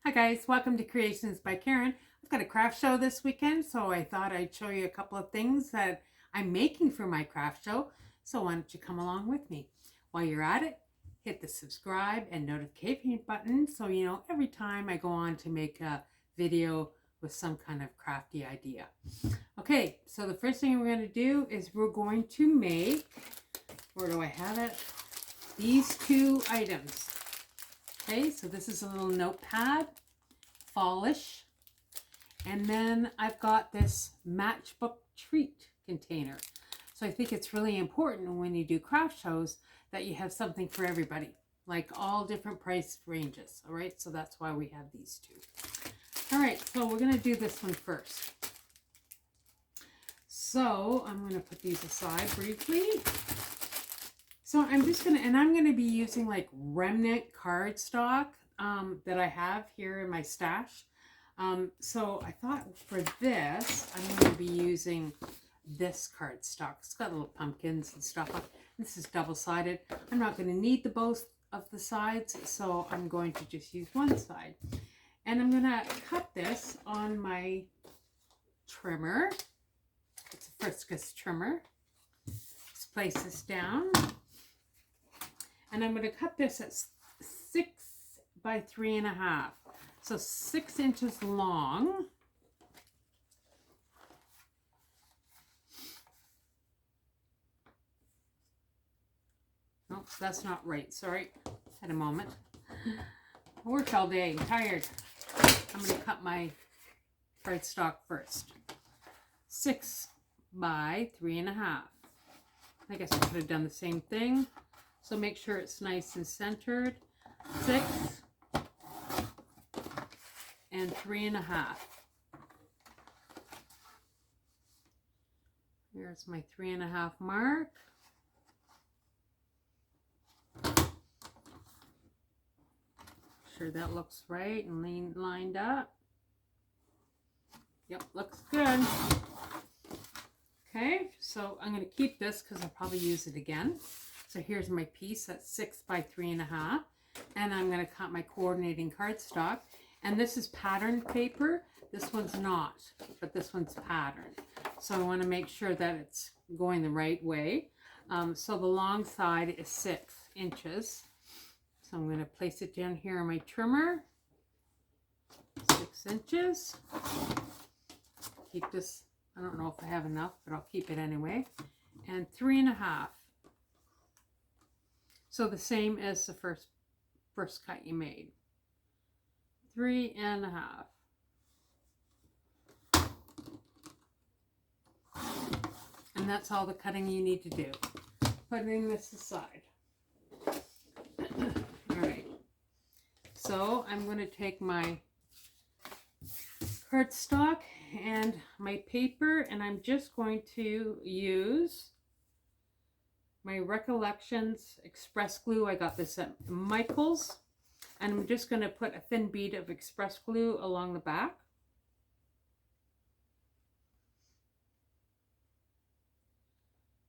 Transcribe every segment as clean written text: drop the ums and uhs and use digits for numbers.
Hi guys, welcome to Creations by Karen. I've got a craft show this weekend, so I thought I'd show you a couple of things that I'm making for my craft show. So why don't you come along with me? While you're at it, hit the subscribe and notification button so you know every time I go on to make a video with some kind of crafty idea. Okay, so the first thing we're going to do is we're going to make, where do I have it? These two items. Okay, so this is a little notepad, fallish, and then I've got this matchbook treat container. So I think it's really important when you do craft shows that you have something for everybody, like all different price ranges. All right, so that's why we have these two. All right, so we're gonna do this one first. So I'm gonna put these aside briefly. So I'm just gonna, and I'm gonna be using like remnant cardstock that I have here in my stash. So I thought for this, I'm gonna be using this cardstock. It's got little pumpkins and stuff on it. This is double-sided. I'm not gonna need the both of the sides, so I'm going to just use one side. And I'm gonna cut this on my trimmer. It's a Friskus trimmer. Let's place this down. And I'm going to cut this at 6 by 3.5. So 6 inches long. Nope, that's not right. Sorry. Had a moment. I worked all day. I'm tired. I'm going to cut my cardstock first. 6 by 3.5. I guess I could have done the same thing. So make sure it's nice and centered. 6 and 3.5. Here's my 3.5 mark. Sure that looks right and lined up. Yep, looks good. Okay, so I'm going to keep this because I'll probably use it again. So here's my piece that's 6 by 3.5, and I'm going to cut my coordinating cardstock. And this is patterned paper. This one's not, but this one's patterned. So I want to make sure that it's going the right way. So the long side is 6 inches. So I'm going to place it down here on my trimmer. 6 inches. Keep this. I don't know if I have enough, but I'll keep it anyway. And 3.5. So the same as the first cut you made. 3.5. And that's all the cutting you need to do. Putting this aside. All right. So I'm going to take my cardstock and my paper, and I'm just going to use my Recollections Express Glue. I got this at Michael's, and I'm just going to put a thin bead of Express Glue along the back.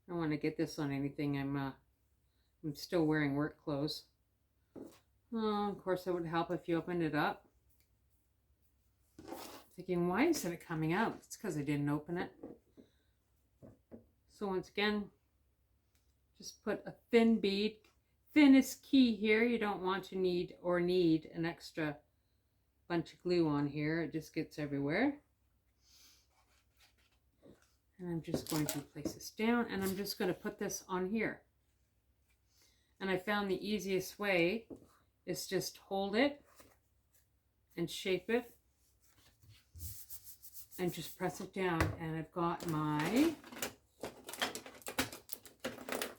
I don't want to get this on anything. I'm still wearing work clothes. Oh, of course, it would help if you opened it up. Thinking, why isn't it coming out? It's because I didn't open it. So once again, just put a thin bead. Thin is key here. You don't want to need an extra bunch of glue on here. It just gets everywhere. And I'm just going to place this down, and I'm just going to put this on here. And I found the easiest way is just hold it and shape it and just press it down. And I've got my,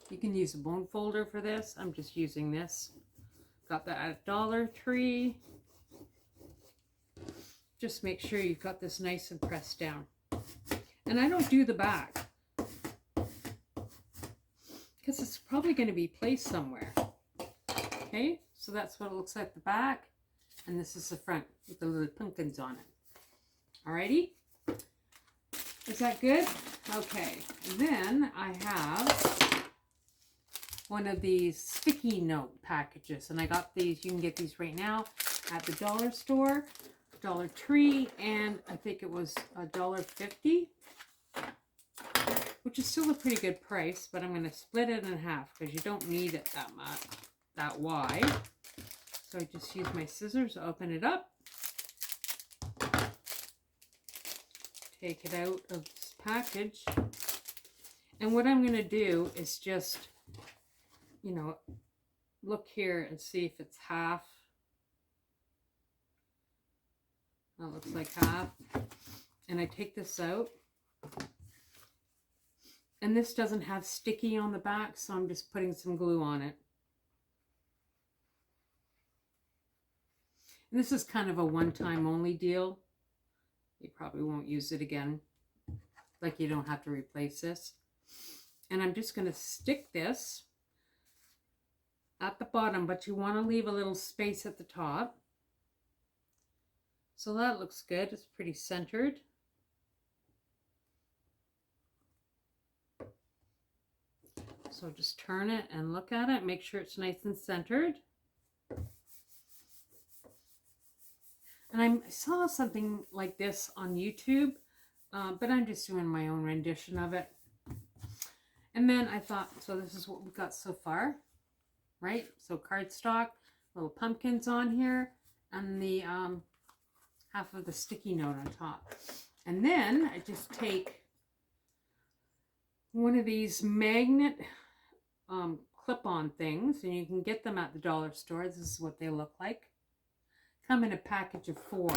you can use a bone folder for this. I'm just using this. Got that at Dollar Tree. Just make sure you've got this nice and pressed down. And I don't do the back because it's probably going to be placed somewhere. Okay, so that's what it looks like the back. And this is the front with the little pumpkins on it. Alrighty. Is that good? Okay, then I have one of these sticky note packages, and I got these. You can get these right now at the dollar store, Dollar Tree, and I think it was $1.50, which is still a pretty good price, but I'm going to split it in half because you don't need it that much, that wide. So I just use my scissors to open it up, take it out of this package, and what I'm going to do is just, you know, look here and see if it's half. That looks like half. And I take this out. And this doesn't have sticky on the back, so I'm just putting some glue on it. And this is kind of a one-time only deal. You probably won't use it again. Like, you don't have to replace this. And I'm just going to stick this at the bottom, but you want to leave a little space at the top. So that looks good. It's pretty centered. So just turn it and look at it. Make sure it's nice and centered. And I saw something like this on YouTube, but I'm just doing my own rendition of it. And then I thought, so this is what we've got so far, right? So cardstock, little pumpkins on here, and the half of the sticky note on top. And then I just take one of these magnet clip-on things, and you can get them at the dollar store. This is what they look like. Come in a package of 4.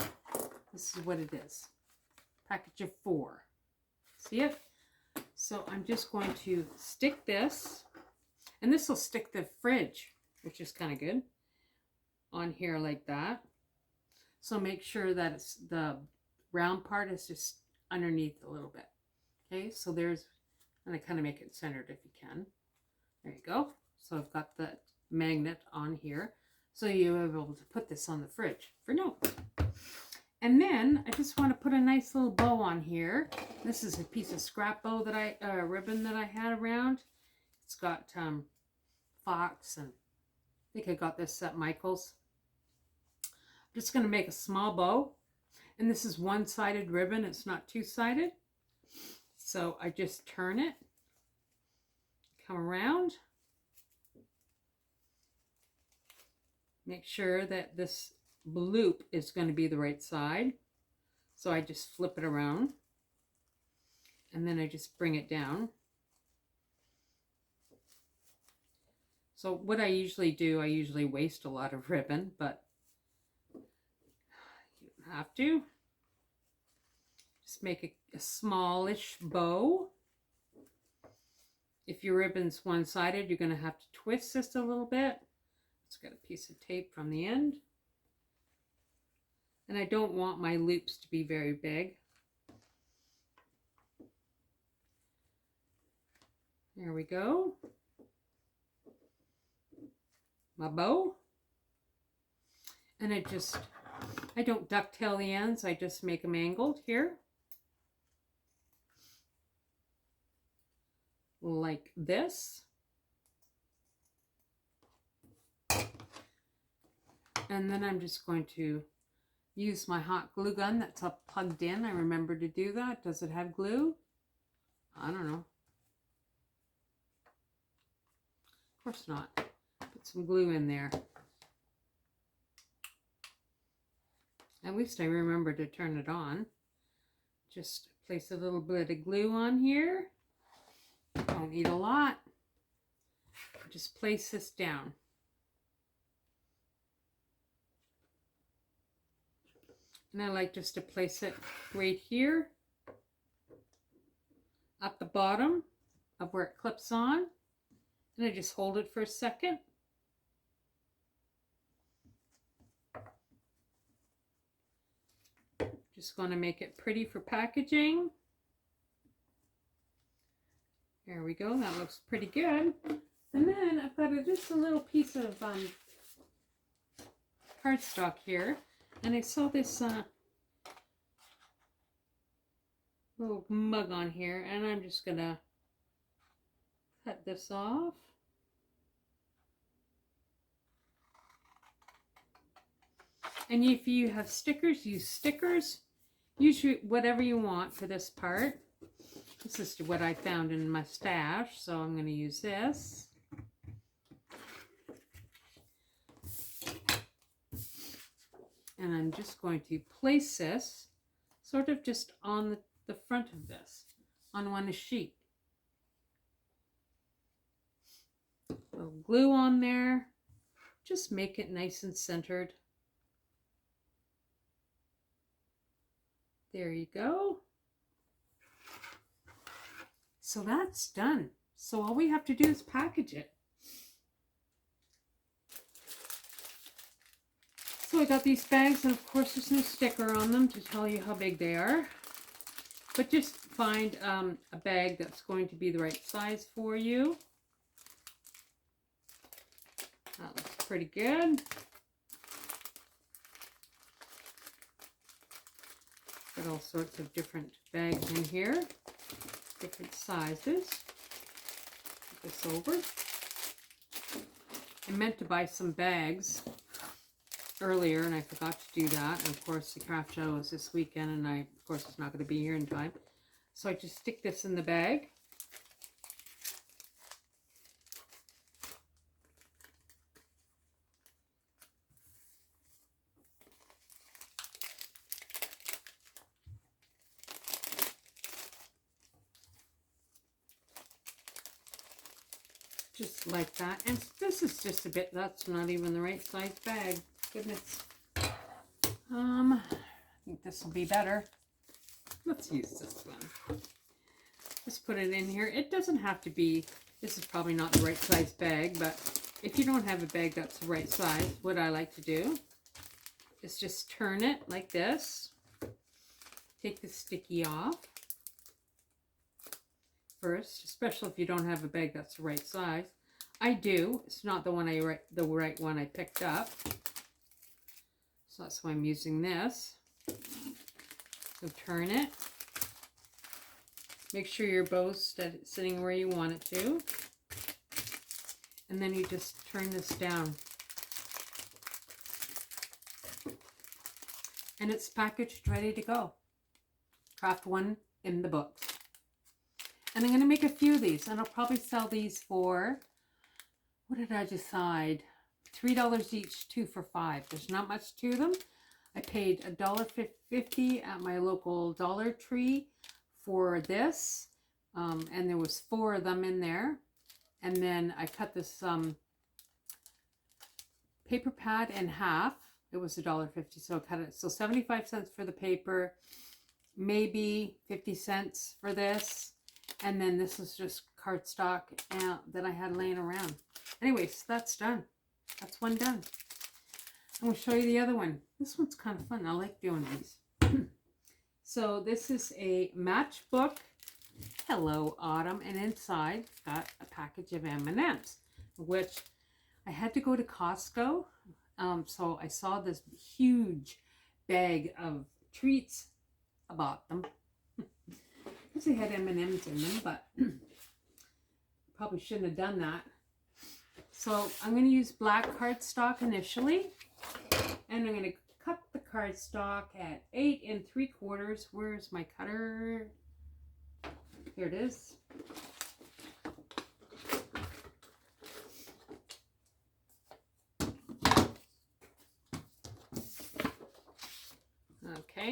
This is what it is. Package of 4. See it? So I'm just going to stick this, and this will stick the fridge, which is kind of good, on here like that. So make sure that it's the round part is just underneath a little bit. Okay, so there's, and I kind of make it centered if you can. There you go. So I've got the magnet on here. So you're able to put this on the fridge for notes. And then I just want to put a nice little bow on here. This is a piece of scrap bow that ribbon that I had around. It's got fox, and I think I got this at Michael's. I'm just going to make a small bow, and this is one-sided ribbon. It's not two-sided. So I just turn it, come around, make sure that this loop is going to be the right side. So I just flip it around, and then I just bring it down. So what I usually do, I usually waste a lot of ribbon, but you don't have to. Just make a smallish bow. If your ribbon's one-sided, you're going to have to twist this a little bit. It's got a piece of tape from the end. And I don't want my loops to be very big. There we go. My bow. And I don't ducktail the ends, I just make them angled here. Like this. And then I'm just going to use my hot glue gun that's up plugged in. I remember to do that. Does it have glue? I don't know. Of course not. Put some glue in there. At least I remember to turn it on. Just place a little bit of glue on here. Don't need a lot. Just place this down. And I like just to place it right here at the bottom of where it clips on. And I just hold it for a second. Just going to make it pretty for packaging. There we go. That looks pretty good. And then I've got just a little piece of cardstock here. And I saw this little mug on here, and I'm just going to cut this off. And if you have stickers, use stickers. Use whatever you want for this part. This is what I found in my stash, so I'm going to use this. And I'm just going to place this sort of just on the front of this, on one sheet. A little glue on there. Just make it nice and centered. There you go. So that's done. So all we have to do is package it. So I got these bags, and of course there's no sticker on them to tell you how big they are. But just find a bag that's going to be the right size for you. That looks pretty good. Got all sorts of different bags in here, different sizes. Put this over. I meant to buy some bags earlier and I forgot to do that. And of course the craft show is this weekend and of course it's not going to be here in time. So I just stick this in the bag. Just like that. And this is just a bit, that's not even the right size bag. Goodness. I think this will be better. Let's use this one. Just put it in here. It doesn't have to be, this is probably not the right size bag, but if you don't have a bag that's the right size, what I like to do is just turn it like this. Take the sticky off first, especially if you don't have a bag that's the right size. I do. It's not the one the right one I picked up. So that's why I'm using this. So turn it. Make sure your bow's sitting where you want it to. And then you just turn this down. And it's packaged, ready to go. Craft one in the books. And I'm going to make a few of these. And I'll probably sell these for, what did I decide? $3 each, 2 for $5. There's not much to them. I paid $1.50 at my local Dollar Tree for this. And there was 4 of them in there. And then I cut this paper pad in half. It was $1.50, so I cut it. So 75 cents for the paper, maybe 50 cents for this. And then this is just cardstock that I had laying around. Anyways, that's done. That's one done. I'm going to show you the other one. This one's kind of fun. I like doing these. So this is a matchbook. Hello, Autumn. And inside, it's got a package of M&Ms, which I had to go to Costco. So I saw this huge bag of treats. I bought them. Because they had M&Ms in them, but probably shouldn't have done that. So I'm going to use black cardstock initially. And I'm going to cut the cardstock at 8 3/4. Where's my cutter? Here it is. Okay.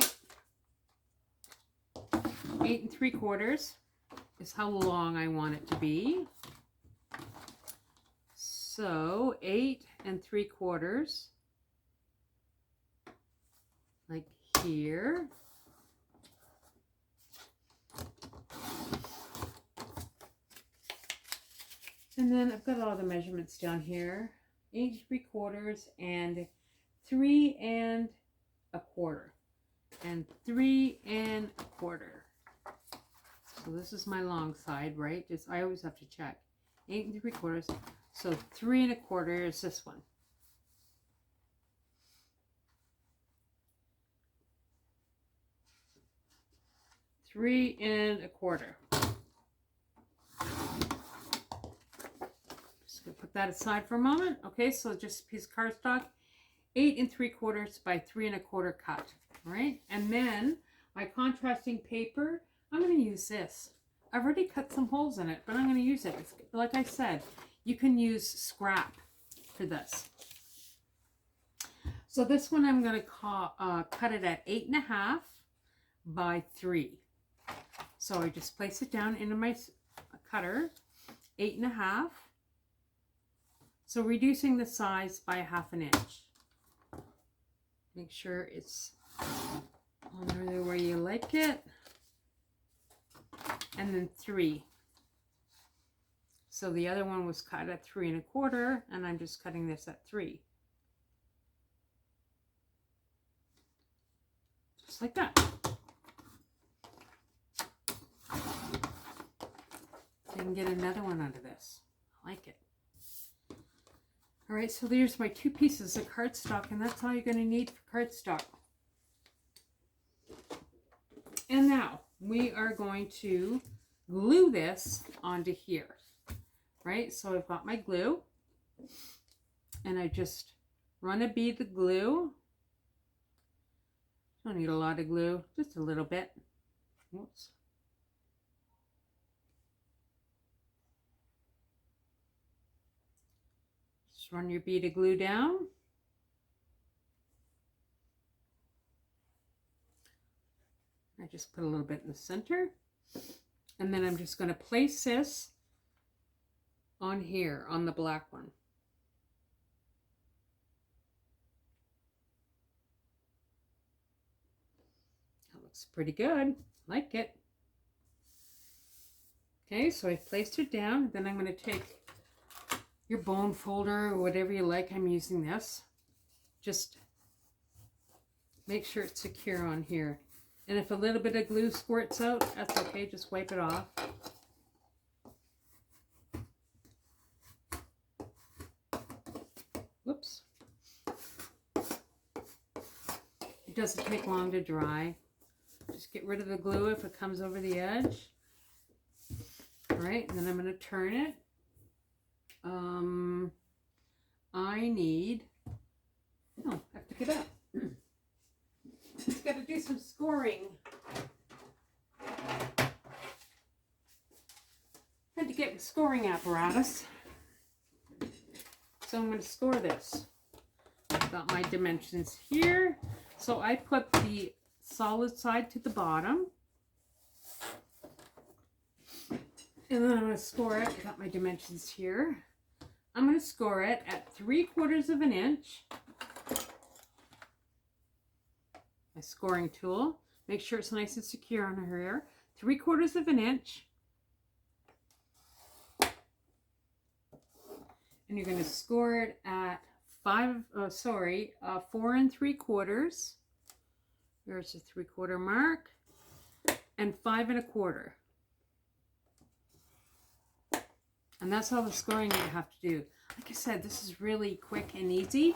8 3/4 is how long I want it to be. So 8 3/4, like here. And then I've got all the measurements down here. 8 3/4 and 3 1/4 and 3 1/4. So this is my long side, right? I always have to check. 8 3/4. So 3 1/4 is this one. Three and a quarter. Just gonna put that aside for a moment. Okay, so just a piece of cardstock, 8 3/4 by 3 1/4 cut. All right, and then my contrasting paper, I'm going to use this. I've already cut some holes in it, but I'm going to use it. It's, like I said, you can use scrap for this. So this one I'm going to cut it at 8 1/2 by 3. So I just place it down into my cutter, 8 1/2. So reducing the size by 1/2 inch. Make sure it's on there where you like it. And then 3. So the other one was cut at 3 1/4, and I'm just cutting this at 3. Just like that. So you can get another one out of this. I like it. All right, so there's my 2 pieces of cardstock, and that's all you're going to need for cardstock. And now we are going to glue this onto here, right? So I've got my glue, and I just run a bead of glue. Don't need a lot of glue, just a little bit. Whoops. Just run your bead of glue down. I just put a little bit in the center, and then I'm just going to place this on here on the black one. That looks pretty good. Like it. Okay, so I've placed it down. Then I'm going to take your bone folder or whatever you like. I'm using this. Just make sure it's secure on here. And if a little bit of glue squirts out, that's okay. Just wipe it off. Whoops. It doesn't take long to dry. Just get rid of the glue if it comes over the edge. All right, and then I'm going to turn it. I need, oh, I have to get up. Just got to do some scoring. Had to get the scoring apparatus. So I'm going to score this. I've got my dimensions here. So I put the solid side to the bottom. And then I'm going to score it. I got my dimensions here. I'm going to score it at 3/4 of an inch. My scoring tool. Make sure it's nice and secure on here. 3/4 of an inch. And you're going to score it at 4 3/4. There's the 3/4 mark. And 5 1/4. And that's all the scoring you have to do. Like I said, this is really quick and easy.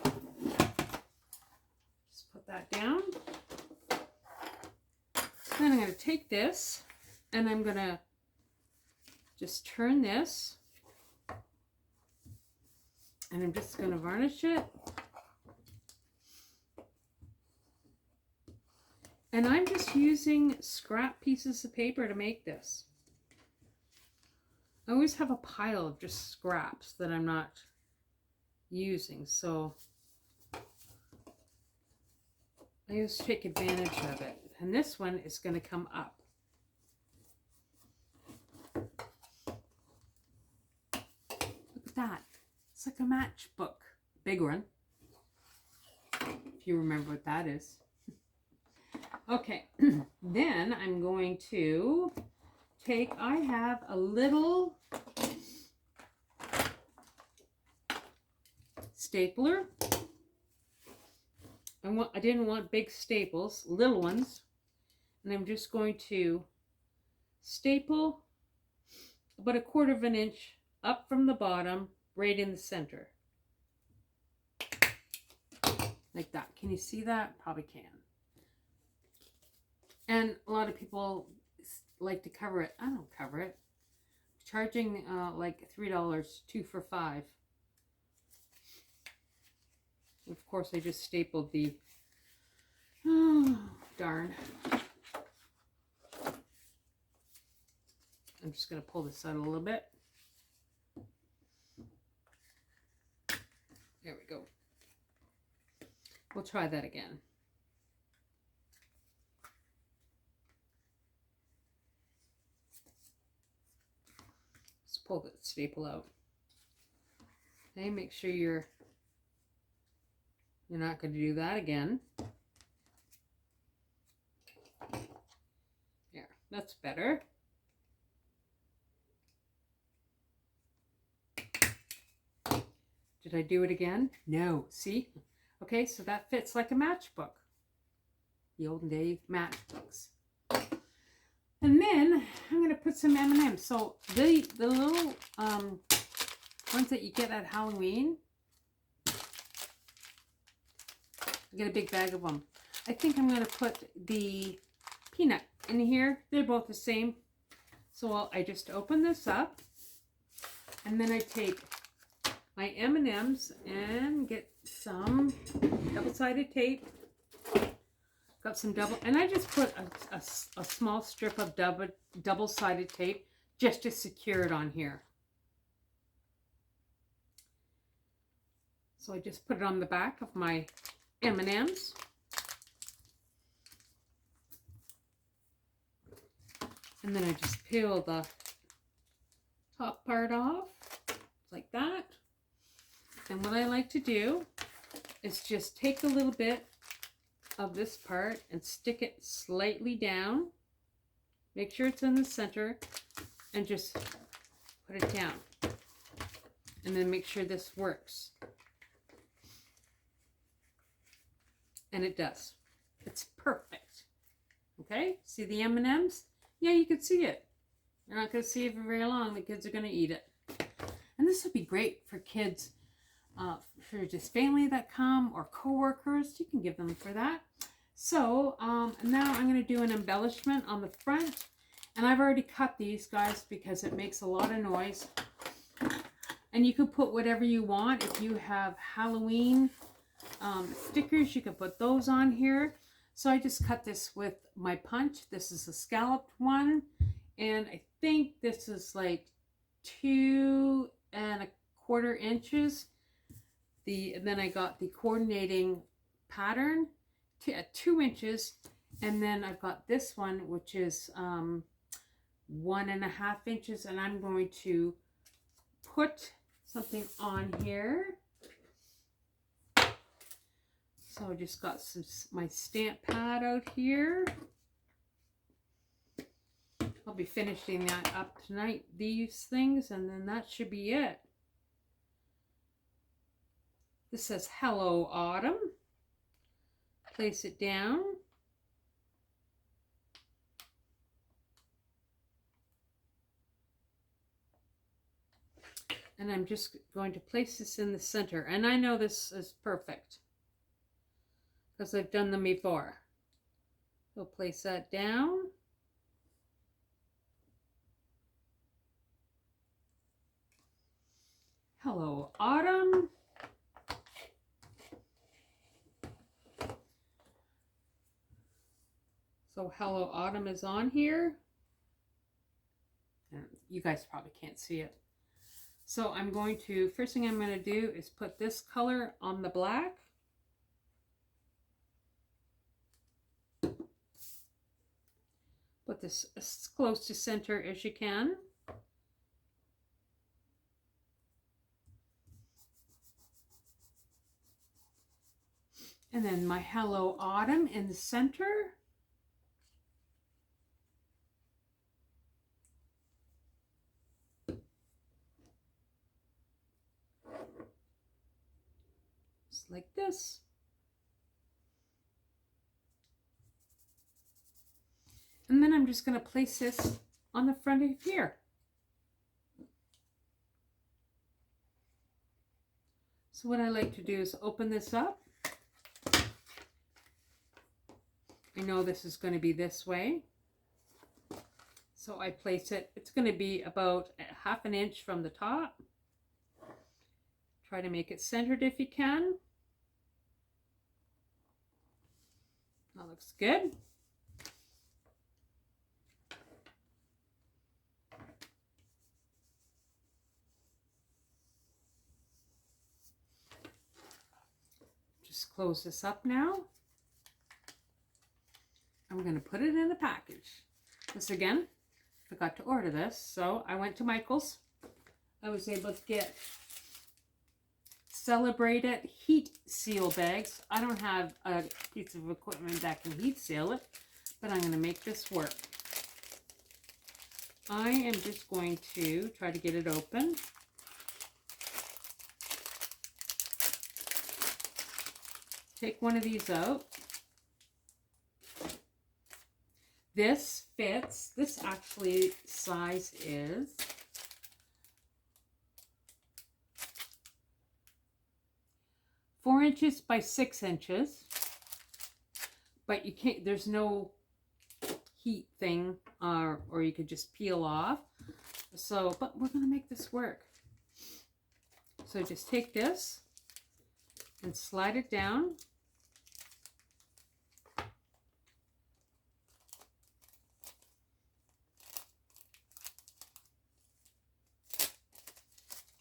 Just put that down. Then I'm going to take this and I'm going to just turn this. And I'm just going to varnish it. And I'm just using scrap pieces of paper to make this. I always have a pile of just scraps that I'm not using, so I always take advantage of it. And this one is going to come up. Look at that. It's like a matchbook. Big one. If you remember what that is. Okay, then I'm going to take, I have a little stapler. I didn't want big staples, little ones. And I'm just going to staple about 1/4 of an inch up from the bottom, right in the center. Like that. Can you see that? Probably can. And a lot of people like to cover it. I don't cover it. Charging like $3, 2 for $5. Of course, I just stapled the, oh, darn. I'm just going to pull this out a little bit. There we go. We'll try that again. Just pull the staple out. Okay, make sure you're not going to do that again. There, that's better. Did I do it again? No. See? Okay, so that fits like a matchbook. The olden day matchbooks. And then I'm going to put some M&Ms. So the little ones that you get at Halloween, I get a big bag of them. I think I'm going to put the peanut in here. They're both the same. So I just open this up, and then I take my M&Ms and get some double-sided tape. Got some and I just put a small strip of double-sided tape just to secure it on here. So I just put it on the back of my M&Ms. And then I just peel the top part off like that. And what I like to do is just take a little bit of this part and stick it slightly down. Make sure it's in the center and just put it down. And then make sure this works. And it does. It's perfect. Okay, see the M&Ms? Yeah, you can see it. You're not going to see it for very long. The kids are going to eat it. And this would be great for kids, for just family that come or co-workers. You can give them for that. So now I'm going to do an embellishment on the front. And I've already cut these, guys, because it makes a lot of noise. And you can put whatever you want. If you have Halloween stickers, you can put those on here. So I just cut this with my punch. This is a scalloped one. And I think this is like 2 1/4 inches. And then I got the coordinating pattern at 2 inches. And then I've got this one, which is 1 1/2 inches. And I'm going to put something on here. So I just got my stamp pad out here. I'll be finishing that up tonight, these things, and then that should be it. This says Hello Autumn. Place it down. And I'm just going to place this in the center. And I know this is perfect, because I've done them before. So place that down. Hello Autumn. So Hello Autumn is on here. And you guys probably can't see it. So I'm going to, first thing I'm going to do is put this color on the black. Put this as close to center as you can. And then my Hello Autumn in the center. Just like this. And then I'm just going to place this on the front of here. So what I like to do is open this up. I know this is going to be this way. So I place it, it's going to be about 1/2 inch from the top. Try to make it centered if you can. looks good. Just close this up now. I'm going to put it in a package. This again, forgot to order this, so I went to Michael's. I was able to get Celebrate It heat seal bags. I don't have a piece of equipment that can heat seal it, but I'm going to make this work. I am just going to try to get it open. Take one of these out. This fits. This actually size is 4 inches by 6 inches. But you can't, there's no heat thing, or you could just peel off. So, but we're going to make this work. So just take this and slide it down.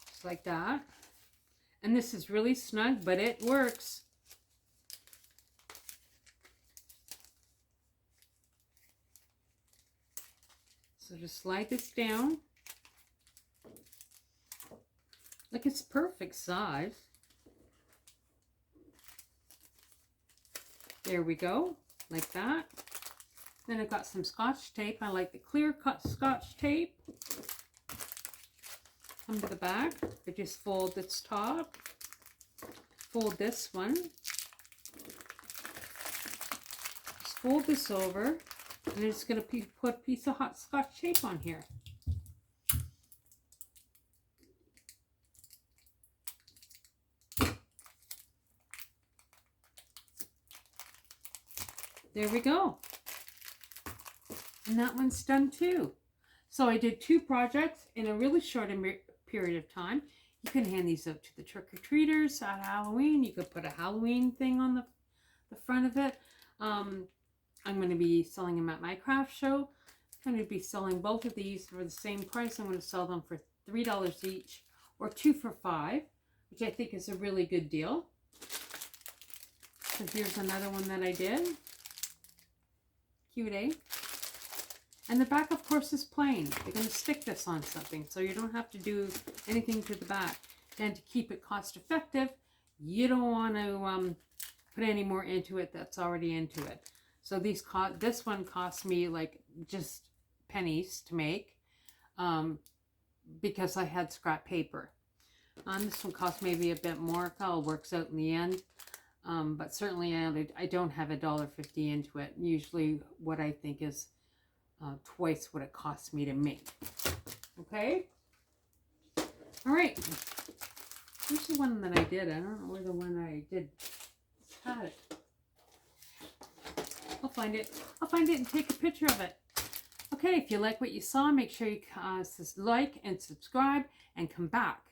Just like that. And this is really snug, but it works. So just slide this down. Like it's perfect size. There we go, like that. Then I've got some Scotch tape. I like the clear cut Scotch tape. Come to the back. I just fold this top. Fold this one. Just fold this over. And I'm just going to put a piece of hot Scotch tape on here. There we go. And that one's done too. So I did 2 projects in a really short period of time. You can hand these out to the trick-or-treaters at Halloween. You could put a Halloween thing on the front of it. I'm going to be selling them at my craft show. I'm going to be selling both of these for the same price. I'm going to sell them for $3 each, or 2 for $5, which I think is a really good deal. So here's another one that I did. Cute, eh? And the back, of course, is plain. You're going to stick this on something, so you don't have to do anything to the back. And to keep it cost effective, you don't want to put any more into it that's already into it. So this one cost me like just pennies to make, because I had scrap paper. This one cost maybe a bit more. It all works out in the end. But certainly I don't have $1.50 into it. Usually what I think is twice what it costs me to make. Okay? All right. Here's the one that I did. I don't know where the one I did had it. I'll find it. I'll find it and take a picture of it. Okay, if you like what you saw, make sure you like and subscribe and come back,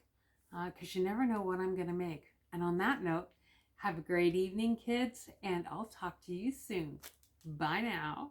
because you never know what I'm going to make. And on that note, have a great evening, kids, and I'll talk to you soon. Bye now.